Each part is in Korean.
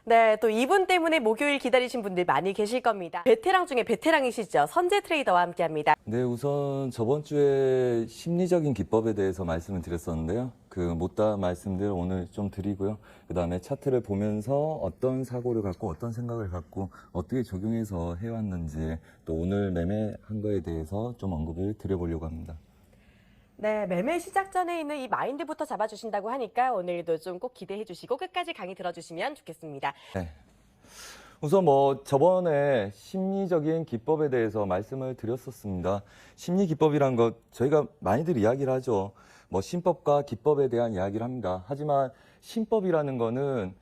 네, 또 이분 때문에 목요일 기다리신 분들 많이 계실 겁니다. 베테랑 중에 베테랑이시죠. 선재 트레이더와 함께합니다. 네, 우선 저번 주에 심리적인 기법에 대해서 말씀을 드렸었는데요. 그 못다한 말씀들 오늘 좀 드리고요. 그 다음에 차트를 보면서 어떤 사고를 갖고 어떤 생각을 갖고 어떻게 적용해서 해왔는지 또 오늘 매매한 거에 대해서 좀 언급을 드려보려고 합니다. 네, 매매 시작 전에 있는 이 마인드부터 잡아주신다고 하니까 오늘도 좀 꼭 기대해 주시고 끝까지 강의 들어주시면 좋겠습니다. 네. 우선 저번에 심리적인 기법에 대해서 말씀을 드렸었습니다. 심리 기법이란 것 저희가 많이들 이야기를 하죠. 신법과 기법에 대한 이야기를 합니다. 하지만 신법이라는 거는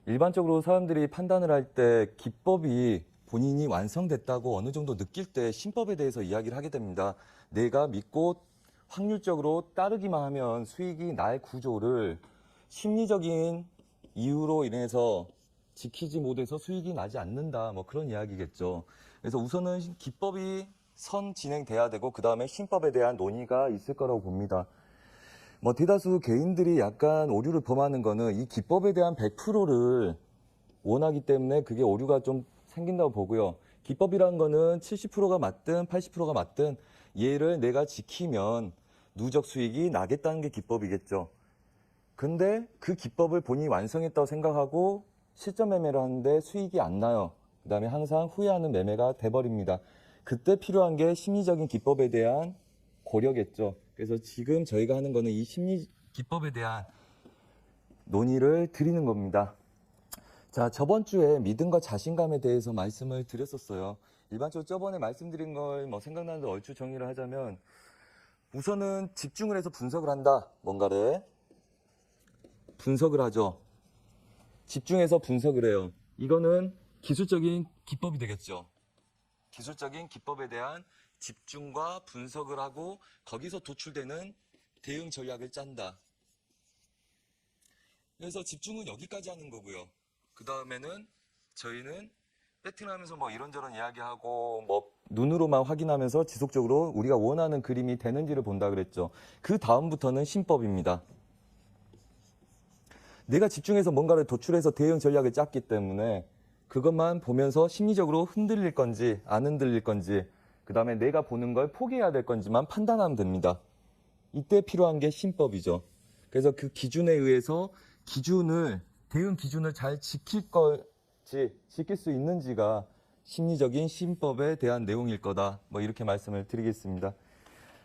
일반적으로 사람들이 판단을 할 때 기법이 본인이 완성됐다고 어느 정도 느낄 때 신법에 대해서 이야기를 하게 됩니다. 내가 믿고 확률적으로 따르기만 하면 수익이 날 구조를 심리적인 이유로 인해서 지키지 못해서 수익이 나지 않는다. 그런 이야기겠죠. 그래서 우선은 기법이 진행돼야 되고 그 다음에 신법에 대한 논의가 있을 거라고 봅니다. 대다수 개인들이 약간 오류를 범하는 거는 이 기법에 대한 100%를 원하기 때문에 그게 오류가 좀 생긴다고 보고요. 기법이라는 거는 70%가 맞든 80%가 맞든 얘를 내가 지키면 누적 수익이 나겠다는 게 기법이겠죠. 근데 그 기법을 본인이 완성했다고 생각하고 실전 매매를 하는데 수익이 안 나요. 그 다음에 항상 후회하는 매매가 돼버립니다. 그때 필요한 게 심리적인 기법에 대한 고려겠죠. 그래서 지금 저희가 하는 거는 이 심리 기법에 대한 논의를 드리는 겁니다. 자, 저번 주에 믿음과 자신감에 대해서 말씀을 드렸었어요. 일반적으로 저번에 말씀드린 걸 생각나는 대로 얼추 정리를 하자면 우선은 집중을 해서 분석을 한다. 뭔가를 분석을 하죠. 집중해서 분석을 해요. 이거는 기술적인 기법이 되겠죠. 기술적인 기법에 대한 집중과 분석을 하고 거기서 도출되는 대응 전략을 짠다. 그래서 집중은 여기까지 하는 거고요. 그 다음에는 저희는 배팅하면서 이런저런 이야기하고 눈으로만 확인하면서 지속적으로 우리가 원하는 그림이 되는지를 본다 그랬죠. 그 다음부터는 신법입니다. 내가 집중해서 뭔가를 도출해서 대응 전략을 짰기 때문에 그것만 보면서 심리적으로 흔들릴 건지 안 흔들릴 건지 그 다음에 내가 보는 걸 포기해야 될 건지만 판단하면 됩니다. 이때 필요한 게 신법이죠. 그래서 그 기준에 의해서 대응 기준을 잘 지킬 수 있는지가 심리적인 신법에 대한 내용일 거다. 이렇게 말씀을 드리겠습니다.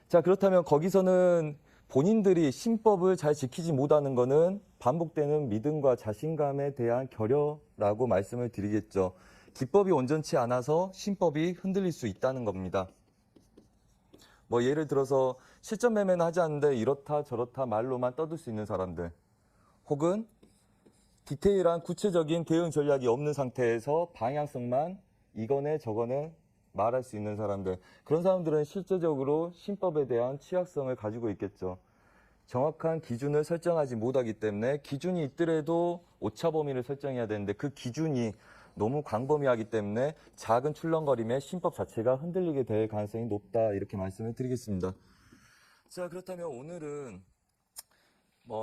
자, 그렇다면 거기서는 본인들이 신법을 잘 지키지 못하는 것은 반복되는 믿음과 자신감에 대한 결여라고 말씀을 드리겠죠. 기법이 온전치 않아서 신법이 흔들릴 수 있다는 겁니다. 예를 들어서 실전 매매는 하지 않는데 이렇다 저렇다 말로만 떠들 수 있는 사람들, 혹은 디테일한 구체적인 대응 전략이 없는 상태에서 방향성만 이거네 저거네 말할 수 있는 사람들, 그런 사람들은 실제적으로 신법에 대한 취약성을 가지고 있겠죠. 정확한 기준을 설정하지 못하기 때문에 기준이 있더라도 오차 범위를 설정해야 되는데 그 기준이 너무 광범위하기 때문에 작은 출렁거림에 신법 자체가 흔들리게 될 가능성이 높다, 이렇게 말씀을 드리겠습니다. 자, 그렇다면 오늘은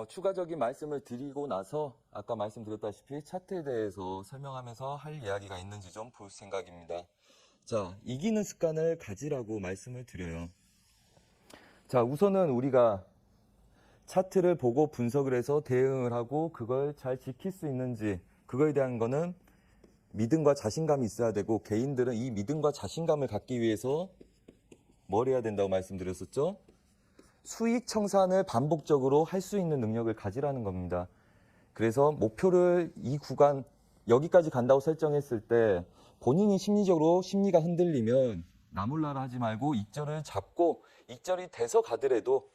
추가적인 말씀을 드리고 나서 아까 말씀드렸다시피 차트에 대해서 설명하면서 할 이야기가 있는지 좀 볼 생각입니다. 자, 이기는 습관을 가지라고 말씀을 드려요. 자, 우선은 우리가 차트를 보고 분석을 해서 대응을 하고 그걸 잘 지킬 수 있는지, 그거에 대한 거는 믿음과 자신감이 있어야 되고, 개인들은 이 믿음과 자신감을 갖기 위해서 뭘 해야 된다고 말씀드렸었죠? 수익 청산을 반복적으로 할 수 있는 능력을 가지라는 겁니다. 그래서 목표를 이 구간 여기까지 간다고 설정했을 때 본인이 심리가 흔들리면 나몰라라 하지 말고 익절을 잡고 익절이 돼서 가더라도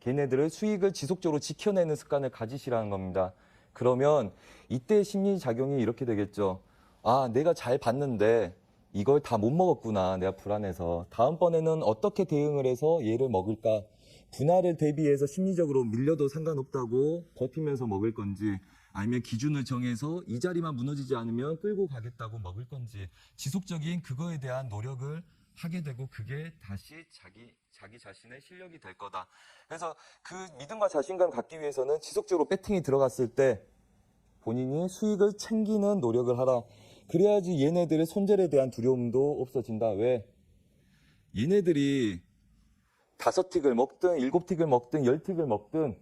걔네들을 수익을 지속적으로 지켜내는 습관을 가지시라는 겁니다. 그러면 이때 심리작용이 이렇게 되겠죠. 아, 내가 잘 봤는데 이걸 다 못 먹었구나. 내가 불안해서. 다음번에는 어떻게 대응을 해서 얘를 먹을까? 분할을 대비해서 심리적으로 밀려도 상관없다고 버티면서 먹을 건지, 아니면 기준을 정해서 이 자리만 무너지지 않으면 끌고 가겠다고 먹을 건지, 지속적인 그거에 대한 노력을 하게 되고 그게 다시 자기 자신의 실력이 될 거다. 그래서 그 믿음과 자신감 갖기 위해서는 지속적으로 배팅이 들어갔을 때 본인이 수익을 챙기는 노력을 하라. 그래야지 얘네들의 손절에 대한 두려움도 없어진다. 왜? 얘네들이 5틱을 먹든 7틱을 먹든 10틱을 먹든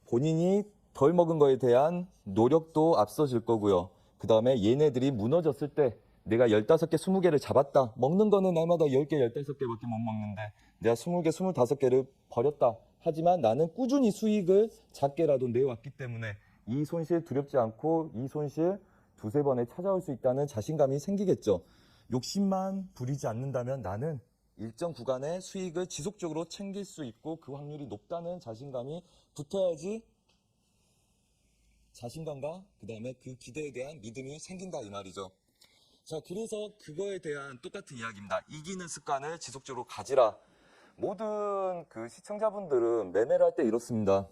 본인이 덜 먹은 거에 대한 노력도 앞서질 거고요. 그 다음에 얘네들이 무너졌을 때 내가 15개, 20개를 잡았다. 먹는 거는 날마다 10개, 15개밖에 못 먹는데 내가 20개, 25개를 버렸다. 하지만 나는 꾸준히 수익을 작게라도 내왔기 때문에 이 손실 두렵지 않고 이 손실 두세 번에 찾아올 수 있다는 자신감이 생기겠죠. 욕심만 부리지 않는다면 나는 일정 구간의 수익을 지속적으로 챙길 수 있고 그 확률이 높다는 자신감이 붙어야지 자신감과 그 다음에 그 기대에 대한 믿음이 생긴다 이 말이죠. 자, 그래서 그거에 대한 똑같은 이야기입니다. 이기는 습관을 지속적으로 가지라. 모든 그 시청자분들은 매매를 할 때 이렇습니다.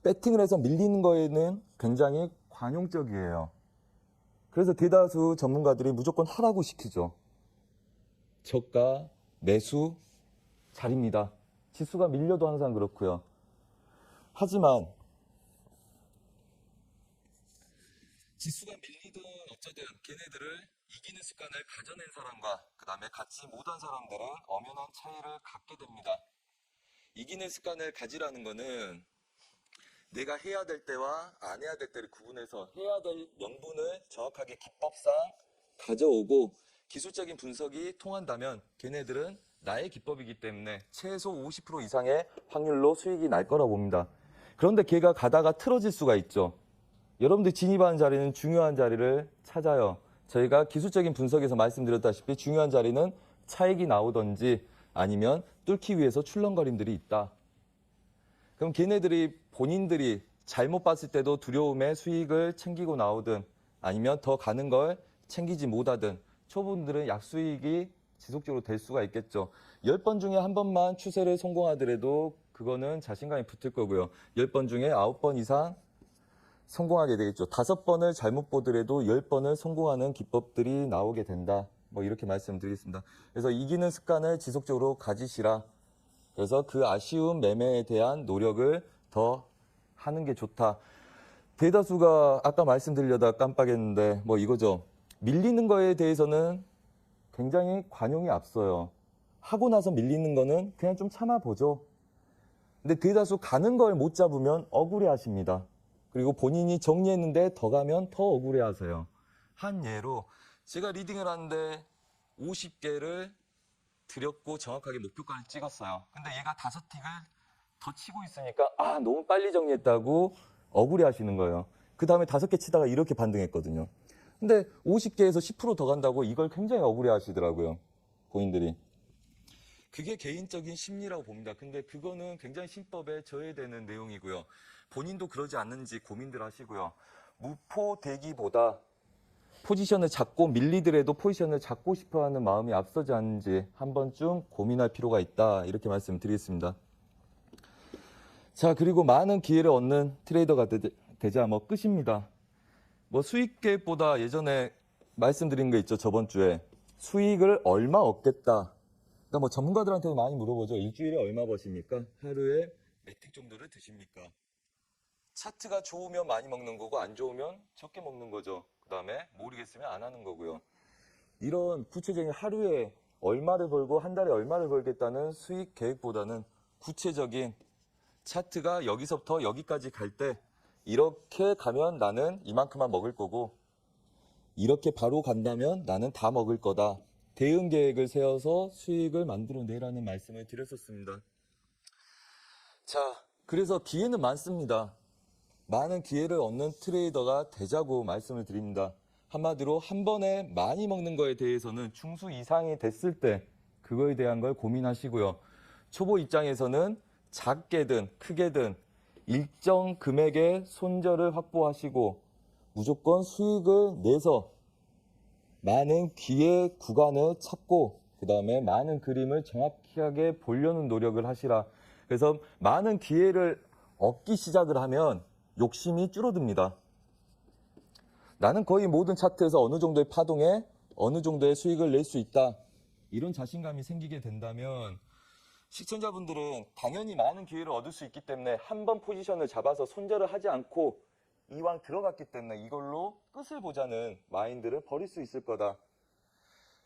배팅을 해서 밀리는 거에는 굉장히 관용적이에요. 그래서 대다수 전문가들이 무조건 하라고 시키죠. 저가, 매수, 잘입니다. 지수가 밀려도 항상 그렇고요. 하지만 지수가 밀리든 어쩌든 걔네들을 이기는 습관을 가져낸 사람과 그 다음에 갖지 못한 사람들은 엄연한 차이를 갖게 됩니다. 이기는 습관을 가지라는 거는 내가 해야 될 때와 안 해야 될 때를 구분해서 해야 될 명분을 정확하게 기법상 가져오고 기술적인 분석이 통한다면 걔네들은 나의 기법이기 때문에 최소 50% 이상의 확률로 수익이 날 거라 봅니다. 그런데 걔가 가다가 틀어질 수가 있죠. 여러분들 진입하는 자리는 중요한 자리를 찾아요. 저희가 기술적인 분석에서 말씀드렸다시피 중요한 자리는 차익이 나오든지 아니면 뚫기 위해서 출렁거림들이 있다. 그럼 걔네들이 본인들이 잘못 봤을 때도 두려움에 수익을 챙기고 나오든 아니면 더 가는 걸 챙기지 못하든 초보분들은 약수익이 지속적으로 될 수가 있겠죠. 10번 중에 한 번만 추세를 성공하더라도 그거는 자신감이 붙을 거고요. 10번 중에 9번 이상 성공하게 되겠죠. 5번을 잘못 보더라도 10번을 성공하는 기법들이 나오게 된다. 뭐 이렇게 말씀드리겠습니다. 그래서 이기는 습관을 지속적으로 가지시라. 그래서 그 아쉬운 매매에 대한 노력을 더 하는 게 좋다. 대다수가 아까 말씀드리려다 깜빡했는데 뭐 이거죠. 밀리는 거에 대해서는 굉장히 관용이 앞서요. 하고 나서 밀리는 거는 그냥 좀 참아보죠. 근데 대다수 가는 걸 못 잡으면 억울해 하십니다. 그리고 본인이 정리했는데 더 가면 더 억울해 하세요. 한 예로 제가 리딩을 하는데 50개를 드렸고 정확하게 목표가를 찍었어요. 근데 얘가 5틱을 더 치고 있으니까 너무 빨리 정리했다고 억울해 하시는 거예요. 그 다음에 5개 치다가 이렇게 반등했거든요. 근데 50개에서 10% 더 간다고 이걸 굉장히 억울해 하시더라고요. 본인들이. 그게 개인적인 심리라고 봅니다. 근데 그거는 굉장히 신법에 저해되는 내용이고요. 본인도 그러지 않는지 고민들 하시고요. 무포되기보다 포지션을 잡고 밀리더라도 포지션을 잡고 싶어하는 마음이 앞서지 않는지 한 번쯤 고민할 필요가 있다. 이렇게 말씀드리겠습니다. 자, 그리고 많은 기회를 얻는 트레이더가 되자 뭐 끝입니다. 뭐 수익 계획보다 예전에 말씀드린 거 있죠. 저번 주에 수익을 얼마 얻겠다. 그러니까 뭐 전문가들한테도 많이 물어보죠. 일주일에 얼마 버십니까? 하루에 몇 틱 정도를 드십니까? 차트가 좋으면 많이 먹는 거고 안 좋으면 적게 먹는 거죠. 그 다음에 모르겠으면 안 하는 거고요. 이런 구체적인 하루에 얼마를 벌고 한 달에 얼마를 벌겠다는 수익 계획보다는 구체적인 차트가 여기서부터 여기까지 갈 때 이렇게 가면 나는 이만큼만 먹을 거고 이렇게 바로 간다면 나는 다 먹을 거다. 대응 계획을 세워서 수익을 만들어내라는 말씀을 드렸었습니다. 자, 그래서 기회는 많습니다. 많은 기회를 얻는 트레이더가 되자고 말씀을 드립니다. 한마디로 한 번에 많이 먹는 거에 대해서는 중수 이상이 됐을 때 그거에 대한 걸 고민하시고요. 초보 입장에서는 작게든 크게든 일정 금액의 손절을 확보하시고 무조건 수익을 내서 많은 기회 구간을 찾고 그 다음에 많은 그림을 정확하게 보려는 노력을 하시라. 그래서 많은 기회를 얻기 시작을 하면 욕심이 줄어듭니다. 나는 거의 모든 차트에서 어느 정도의 파동에 어느 정도의 수익을 낼 수 있다. 이런 자신감이 생기게 된다면 시청자분들은 당연히 많은 기회를 얻을 수 있기 때문에 한 번 포지션을 잡아서 손절을 하지 않고 이왕 들어갔기 때문에 이걸로 끝을 보자는 마인드를 버릴 수 있을 거다.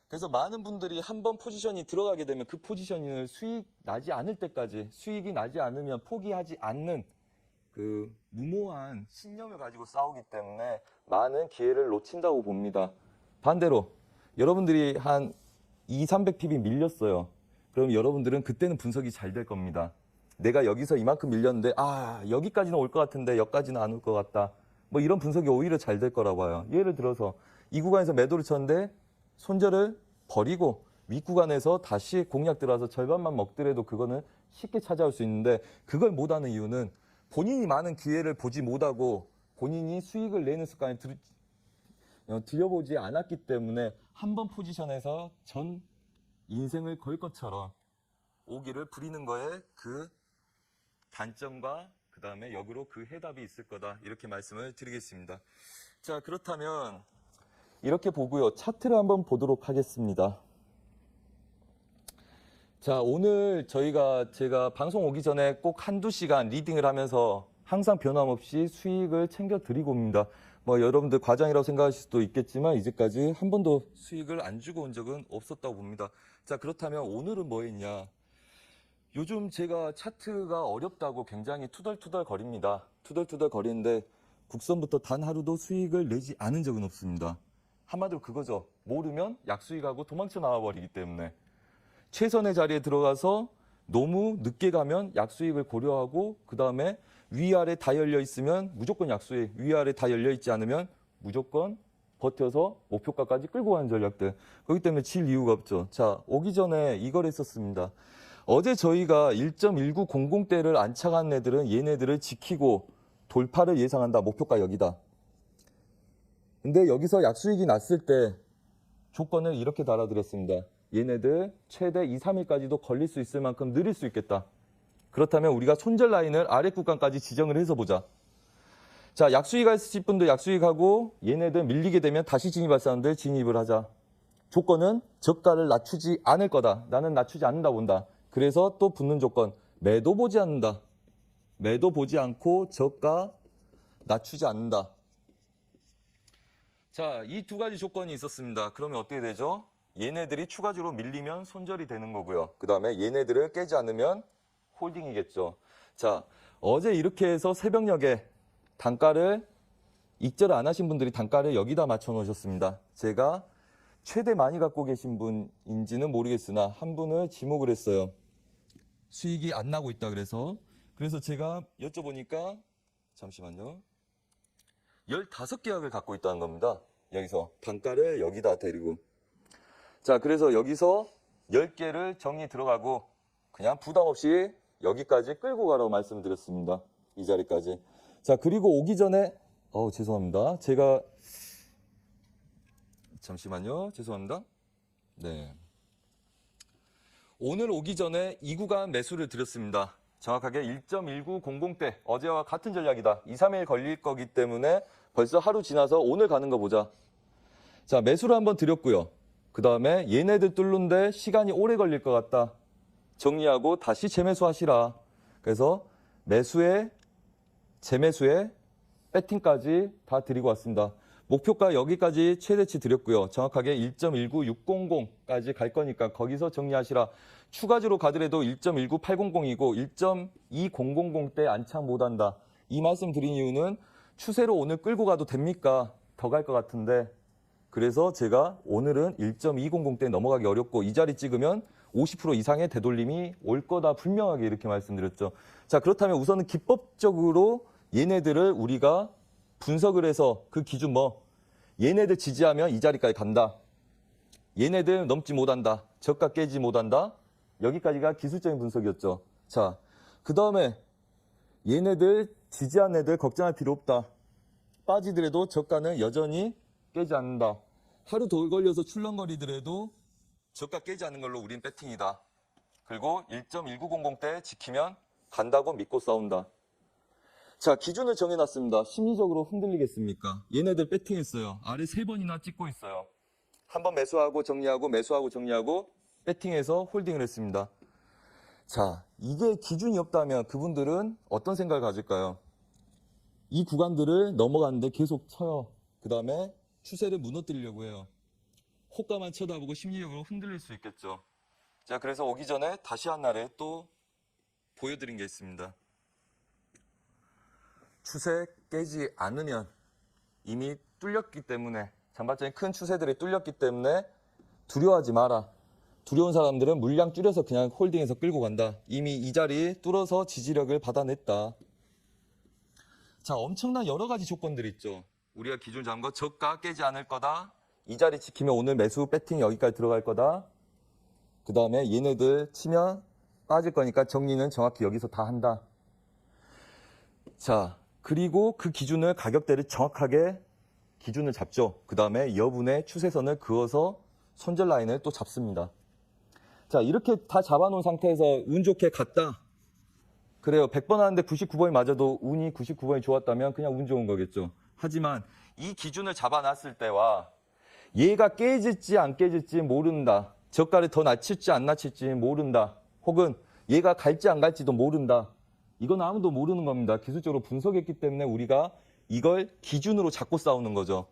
그래서 많은 분들이 한번 포지션이 들어가게 되면 그 포지션을 수익 나지 않을 때까지, 수익이 나지 않으면 포기하지 않는 그 무모한 신념을 가지고 싸우기 때문에 많은 기회를 놓친다고 봅니다. 반대로 여러분들이 한 200-300pb 밀렸어요. 그럼 여러분들은 그때는 분석이 잘 될 겁니다. 내가 여기서 이만큼 밀렸는데 여기까지는 올 것 같은데 여기까지는 안 올 것 같다. 뭐 이런 분석이 오히려 잘 될 거라고 봐요. 예를 들어서 이 구간에서 매도를 쳤는데 손절을 버리고 윗구간에서 다시 공략 들어와서 절반만 먹더라도 그거는 쉽게 찾아올 수 있는데, 그걸 못하는 이유는 본인이 많은 기회를 보지 못하고 본인이 수익을 내는 습관을 들여보지 않았기 때문에 한 번 포지션에서 전 인생을 걸 것처럼 오기를 부리는 거에 그 단점과 그 다음에 역으로 그 해답이 있을 거다, 이렇게 말씀을 드리겠습니다. 자, 그렇다면 이렇게 보고요, 차트를 한번 보도록 하겠습니다. 자, 오늘 제가 방송 오기 전에 꼭 한두 시간 리딩을 하면서 항상 변함없이 수익을 챙겨 드리고 옵니다. 뭐 여러분들 과장이라고 생각하실 수도 있겠지만 이제까지 한 번도 수익을 안 주고 온 적은 없었다고 봅니다. 자, 그렇다면 오늘은 뭐 했냐? 요즘 제가 차트가 어렵다고 굉장히 투덜투덜 거립니다. 투덜투덜 거리는데 국선부터 단 하루도 수익을 내지 않은 적은 없습니다. 한마디로 그거죠. 모르면 약수익하고 도망쳐 나와버리기 때문에 최선의 자리에 들어가서 너무 늦게 가면 약수익을 고려하고, 그 다음에 위아래 다 열려 있으면 무조건 약수익, 위아래 다 열려 있지 않으면 무조건 버텨서 목표가까지 끌고 가는 전략들. 그렇기 때문에 질 이유가 없죠. 자, 오기 전에 이걸 했었습니다. 어제 저희가 1.1900대를 안착한 애들은 얘네들을 지키고 돌파를 예상한다. 목표가 여기다. 근데 여기서 약수익이 났을 때 조건을 이렇게 달아드렸습니다. 얘네들 최대 2, 3일까지도 걸릴 수 있을 만큼 느릴 수 있겠다. 그렇다면 우리가 손절 라인을 아래 구간까지 지정을 해서 보자. 자, 약수익하실 분들 약수익하고, 얘네들 밀리게 되면 다시 진입할 사람들 진입을 하자. 조건은 저가를 낮추지 않을 거다. 나는 낮추지 않는다 본다. 그래서 또 붙는 조건, 매도 보지 않는다. 매도 보지 않고 저가 낮추지 않는다. 자, 이 두 가지 조건이 있었습니다. 그러면 어떻게 되죠? 얘네들이 추가적으로 밀리면 손절이 되는 거고요. 그 다음에 얘네들을 깨지 않으면 홀딩이겠죠. 자, 어제 이렇게 해서 새벽녘에 단가를 익절 안 하신 분들이 단가를 여기다 맞춰 놓으셨습니다. 제가 최대 많이 갖고 계신 분인지는 모르겠으나 한 분을 지목을 했어요. 수익이 안 나고 있다 그래서 제가 여쭤보니까, 잠시만요, 15계약을 갖고 있다는 겁니다. 여기서 단가를 여기다 데리고. 자, 그래서 여기서 10개를 정리 들어가고 그냥 부담 없이 여기까지 끌고 가라고 말씀드렸습니다. 이 자리까지. 자, 그리고 오기 전에 죄송합니다. 제가 잠시만요. 죄송합니다. 네. 오늘 오기 전에 이 구간 매수를 드렸습니다. 정확하게 1.1900대, 어제와 같은 전략이다. 2, 3일 걸릴 거기 때문에 벌써 하루 지나서 오늘 가는 거 보자. 자, 매수를 한번 드렸고요. 그 다음에 얘네들 뚫는데 시간이 오래 걸릴 것 같다. 정리하고 다시 재매수 하시라. 그래서 매수에, 재매수에, 배팅까지 다 드리고 왔습니다. 목표가 여기까지 최대치 드렸고요. 정확하게 1.19600까지 갈 거니까 거기서 정리하시라. 추가적으로 가더라도 1.19800이고 1.2000대 안착 못한다. 이 말씀 드린 이유는 추세로 오늘 끌고 가도 됩니까? 더 갈 것 같은데. 그래서 제가 오늘은 1.200대 넘어가기 어렵고 이 자리 찍으면 50% 이상의 되돌림이 올 거다 분명하게 이렇게 말씀드렸죠. 자, 그렇다면 우선은 기법적으로 얘네들을 우리가 분석을 해서 그 기준 얘네들 지지하면 이 자리까지 간다. 얘네들 넘지 못한다. 저가 깨지 못한다. 여기까지가 기술적인 분석이었죠. 자, 그 다음에 얘네들 지지한 애들 걱정할 필요 없다. 빠지더라도 저가는 여전히 깨지 않는다. 하루 더 걸려서 출렁거리더라도 저가 깨지 않는 걸로 우린 배팅이다. 그리고 1.1900대 지키면 간다고 믿고 싸운다. 자, 기준을 정해놨습니다. 심리적으로 흔들리겠습니까? 얘네들 배팅했어요. 아래 3번이나 찍고 있어요. 한번 매수하고 정리하고 매수하고 정리하고 배팅해서 홀딩을 했습니다. 자, 이게 기준이 없다면 그분들은 어떤 생각을 가질까요? 이 구간들을 넘어가는데 계속 쳐요. 그 다음에 추세를 무너뜨리려고 해요. 호가만 쳐다보고 심리적으로 흔들릴 수 있겠죠. 자, 그래서 오기 전에 다시 한 날에 또 보여드린 게 있습니다. 추세 깨지 않으면 이미 뚫렸기 때문에, 장발적인 큰 추세들이 뚫렸기 때문에 두려워하지 마라. 두려운 사람들은 물량 줄여서 그냥 홀딩해서 끌고 간다. 이미 이 자리 뚫어서 지지력을 받아냈다. 자, 엄청난 여러 가지 조건들이 있죠. 우리가 기준 잡은 거 저가 깨지 않을 거다. 이 자리 지키면 오늘 매수 배팅 여기까지 들어갈 거다. 그 다음에 얘네들 치면 빠질 거니까 정리는 정확히 여기서 다 한다. 자, 그리고 그 기준을, 가격대를 정확하게 기준을 잡죠. 그 다음에 여분의 추세선을 그어서 손절 라인을 또 잡습니다. 자, 이렇게 다 잡아놓은 상태에서 운 좋게 갔다. 그래요. 100번 하는데 99번이 맞아도 운이 99번이 좋았다면 그냥 운 좋은 거겠죠. 하지만 이 기준을 잡아놨을 때와 얘가 깨질지 안 깨질지 모른다. 저가를 더 낮출지 안 낮출지 모른다. 혹은 얘가 갈지 안 갈지도 모른다. 이건 아무도 모르는 겁니다. 기술적으로 분석했기 때문에 우리가 이걸 기준으로 잡고 싸우는 거죠.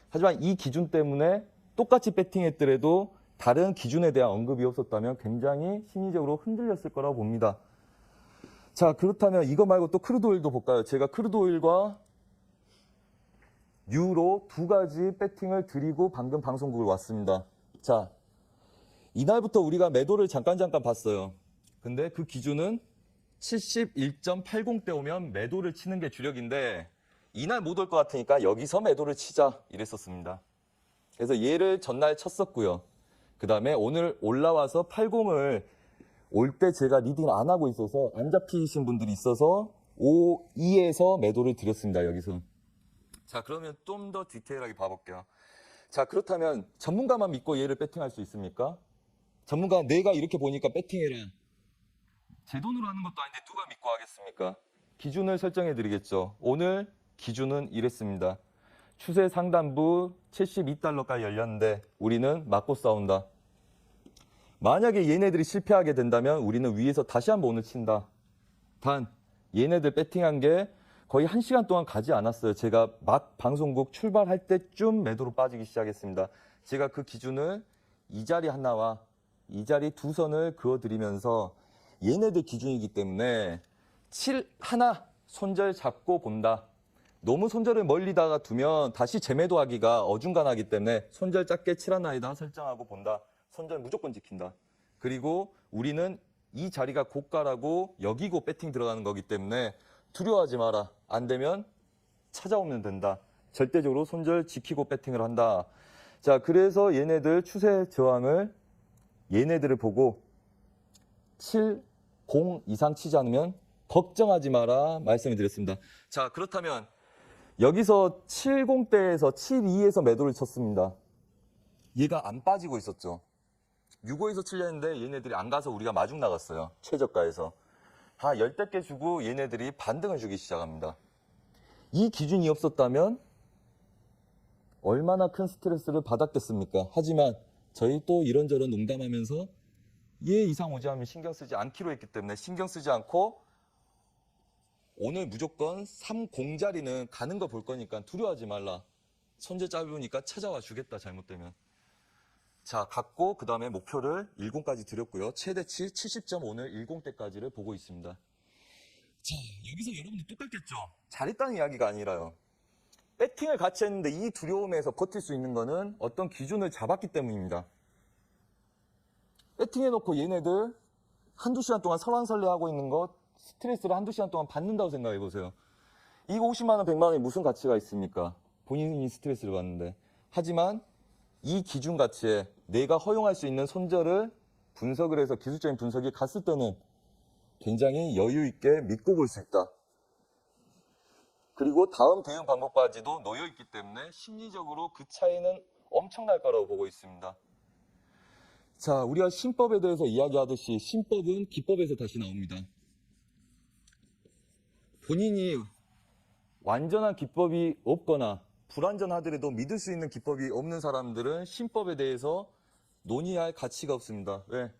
하지만 이 기준 때문에 똑같이 배팅했더라도 다른 기준에 대한 언급이 없었다면 굉장히 심리적으로 흔들렸을 거라고 봅니다. 자, 그렇다면 이거 말고 또 크루드 오일도 볼까요? 제가 크루드 오일과 유로 두 가지 배팅을 드리고 방금 방송국을 왔습니다. 자, 이날부터 우리가 매도를 잠깐 봤어요. 근데 그 기준은 71.80대 오면 매도를 치는 게 주력인데 이날 못 올 것 같으니까 여기서 매도를 치자 이랬었습니다. 그래서 얘를 전날 쳤었고요. 그 다음에 오늘 올라와서 80을 올 때 제가 리딩을 안 하고 있어서 안 잡히신 분들이 있어서 52에서 매도를 드렸습니다. 여기서. 자, 그러면 좀 더 디테일하게 봐볼게요. 자, 그렇다면 전문가만 믿고 얘를 배팅할 수 있습니까? 전문가 내가 이렇게 보니까 배팅해라. 제 돈으로 하는 것도 아닌데 누가 믿고 하겠습니까? 기준을 설정해 드리겠죠. 오늘 기준은 이랬습니다. 추세 상단부 72달러까지 열렸는데 우리는 맞고 싸운다. 만약에 얘네들이 실패하게 된다면 우리는 위에서 다시 한번 오늘 친다. 단 얘네들 배팅한 게 거의 1시간 동안 가지 않았어요. 제가 막 방송국 출발할 때쯤 매도로 빠지기 시작했습니다. 제가 그 기준을 이 자리 하나와 이 자리 두 선을 그어드리면서 얘네들 기준이기 때문에 7 하나 손절 잡고 본다. 너무 손절을 멀리다가 두면 다시 재매도하기가 어중간하기 때문에 손절 작게 7 하나에다 설정하고 본다. 손절 무조건 지킨다. 그리고 우리는 이 자리가 고가라고 여기고 배팅 들어가는 거기 때문에 두려워하지 마라. 안 되면 찾아오면 된다. 절대적으로 손절 지키고 배팅을 한다. 자, 그래서 얘네들 추세 저항을 얘네들을 보고 7, 0 이상 치지 않으면 걱정하지 마라 말씀을 드렸습니다. 자, 그렇다면 여기서 70대에서 72에서 매도를 쳤습니다. 얘가 안 빠지고 있었죠. 65에서 칠렸는데 얘네들이 안 가서 우리가 마중 나갔어요. 최저가에서. 다 열댓 개 주고 얘네들이 반등을 주기 시작합니다. 이 기준이 없었다면 얼마나 큰 스트레스를 받았겠습니까? 하지만 저희 또 이런저런 농담하면서 얘 이상 오지 않으면 신경 쓰지 않기로 했기 때문에 신경 쓰지 않고 오늘 무조건 30자리는 가는 거 볼 거니까 두려워하지 말라. 손재 짧으니까 찾아와 주겠다 잘못되면. 자, 갖고 그 다음에 목표를 10까지 드렸고요. 최대치 70점 오늘 10대까지를 보고 있습니다. 자, 여기서 여러분들 똑같겠죠? 잘했다는 이야기가 아니라요. 배팅을 같이 했는데 이 두려움에서 버틸 수 있는 거는 어떤 기준을 잡았기 때문입니다. 배팅해놓고 얘네들 한두 시간 동안 설왕설래하고 있는 거 스트레스를 한두 시간 동안 받는다고 생각해보세요. 이거 50만 원, 100만 원이 무슨 가치가 있습니까? 본인이 스트레스를 받는데. 하지만 이 기준 가치에 내가 허용할 수 있는 손절을 분석을 해서 기술적인 분석이 갔을 때는 굉장히 여유 있게 믿고 볼 수 있다. 그리고 다음 대응 방법까지도 놓여 있기 때문에 심리적으로 그 차이는 엄청날 거라고 보고 있습니다. 자, 우리가 신법에 대해서 이야기하듯이 신법은 기법에서 다시 나옵니다. 본인이 완전한 기법이 없거나 불완전하더라도 믿을 수 있는 기법이 없는 사람들은 신법에 대해서 논의할 가치가 없습니다. 왜?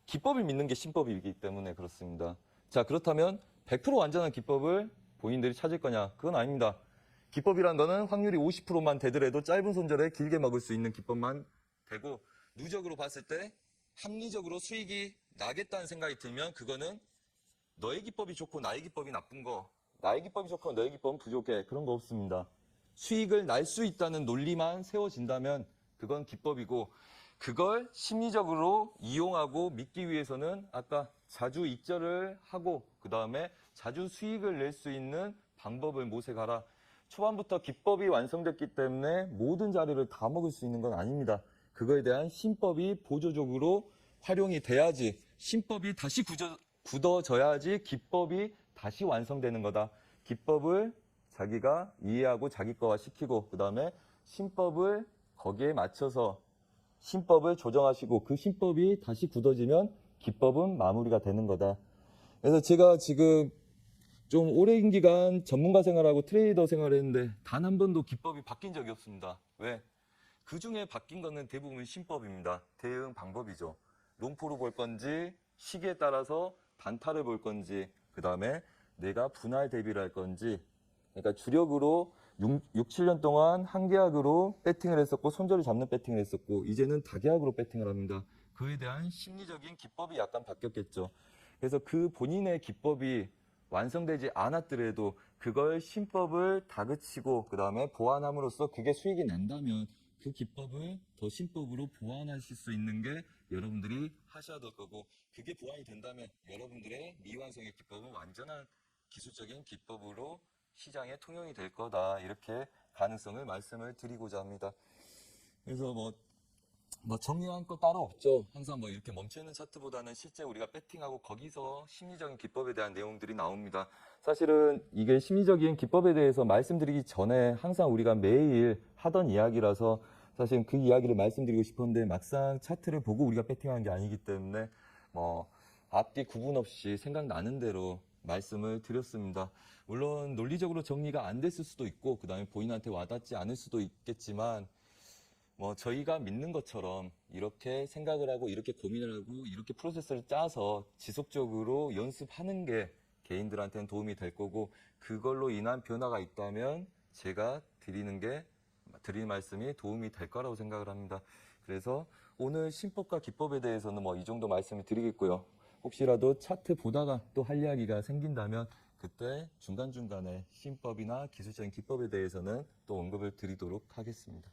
기법을 믿는 게 신법이기 때문에 그렇습니다. 자, 그렇다면 100% 완전한 기법을 본인들이 찾을 거냐? 그건 아닙니다. 기법이란 거는 확률이 50%만 되더라도 짧은 손절에 길게 먹을 수 있는 기법만 되고, 누적으로 봤을 때 합리적으로 수익이 나겠다는 생각이 들면 그거는 너의 기법이 좋고 나의 기법이 나쁜 거, 나의 기법이 좋고 너의 기법은 부족해, 그런 거 없습니다. 수익을 날 수 있다는 논리만 세워진다면 그건 기법이고, 그걸 심리적으로 이용하고 믿기 위해서는 아까 자주 익절을 하고 그 다음에 자주 수익을 낼 수 있는 방법을 모색하라. 초반부터 기법이 완성됐기 때문에 모든 자리를 다 먹을 수 있는 건 아닙니다. 그거에 대한 신법이 보조적으로 활용이 돼야지, 신법이 다시 굳어져야지 기법이 다시 완성되는 거다. 기법을 자기가 이해하고 자기 거화 시키고 그 다음에 신법을 거기에 맞춰서 신법을 조정하시고 그 신법이 다시 굳어지면 기법은 마무리가 되는 거다. 그래서 제가 지금 좀 오랜 기간 전문가 생활하고 트레이더 생활을 했는데 단 한 번도 기법이 바뀐 적이 없습니다. 왜? 그 중에 바뀐 거는 대부분 신법입니다. 대응 방법이죠. 롱포로 볼 건지, 시기에 따라서 단타를 볼 건지, 그 다음에 내가 분할 대비를 할 건지. 그러니까 주력으로 6, 7년 동안 한 계약으로 배팅을 했었고, 손절을 잡는 배팅을 했었고, 이제는 다계약으로 배팅을 합니다. 그에 대한 심리적인 기법이 약간 바뀌었겠죠. 그래서 그 본인의 기법이 완성되지 않았더라도 그걸 신법을 다그치고 그 다음에 보완함으로써 그게 수익이 난다면 그 기법을 더 신법으로 보완하실 수 있는 게 여러분들이 하셔야 될 거고, 그게 보완이 된다면 여러분들의 미완성의 기법은 완전한 기술적인 기법으로 시장에 통용이 될 거다. 이렇게 가능성을 말씀을 드리고자 합니다. 그래서 뭐 정리한 거 따로 없죠. 항상 뭐 이렇게 멈춰있는 차트보다는 실제 우리가 배팅하고 거기서 심리적인 기법에 대한 내용들이 나옵니다. 사실은 이게 심리적인 기법에 대해서 말씀드리기 전에 항상 우리가 매일 하던 이야기라서 사실 그 이야기를 말씀드리고 싶었는데 막상 차트를 보고 우리가 배팅한 게 아니기 때문에 뭐 앞뒤 구분 없이 생각나는 대로 말씀을 드렸습니다. 물론 논리적으로 정리가 안 됐을 수도 있고 그 다음에 본인한테 와닿지 않을 수도 있겠지만 뭐 저희가 믿는 것처럼 이렇게 생각을 하고 이렇게 고민을 하고 이렇게 프로세스를 짜서 지속적으로 연습하는 게 개인들한테는 도움이 될 거고, 그걸로 인한 변화가 있다면 제가 드리는 말씀이 도움이 될 거라고 생각을 합니다. 그래서 오늘 신법과 기법에 대해서는 뭐 이 정도 말씀을 드리겠고요. 혹시라도 차트 보다가 또 할 이야기가 생긴다면 그때 중간중간에 신법이나 기술적인 기법에 대해서는 또 언급을 드리도록 하겠습니다.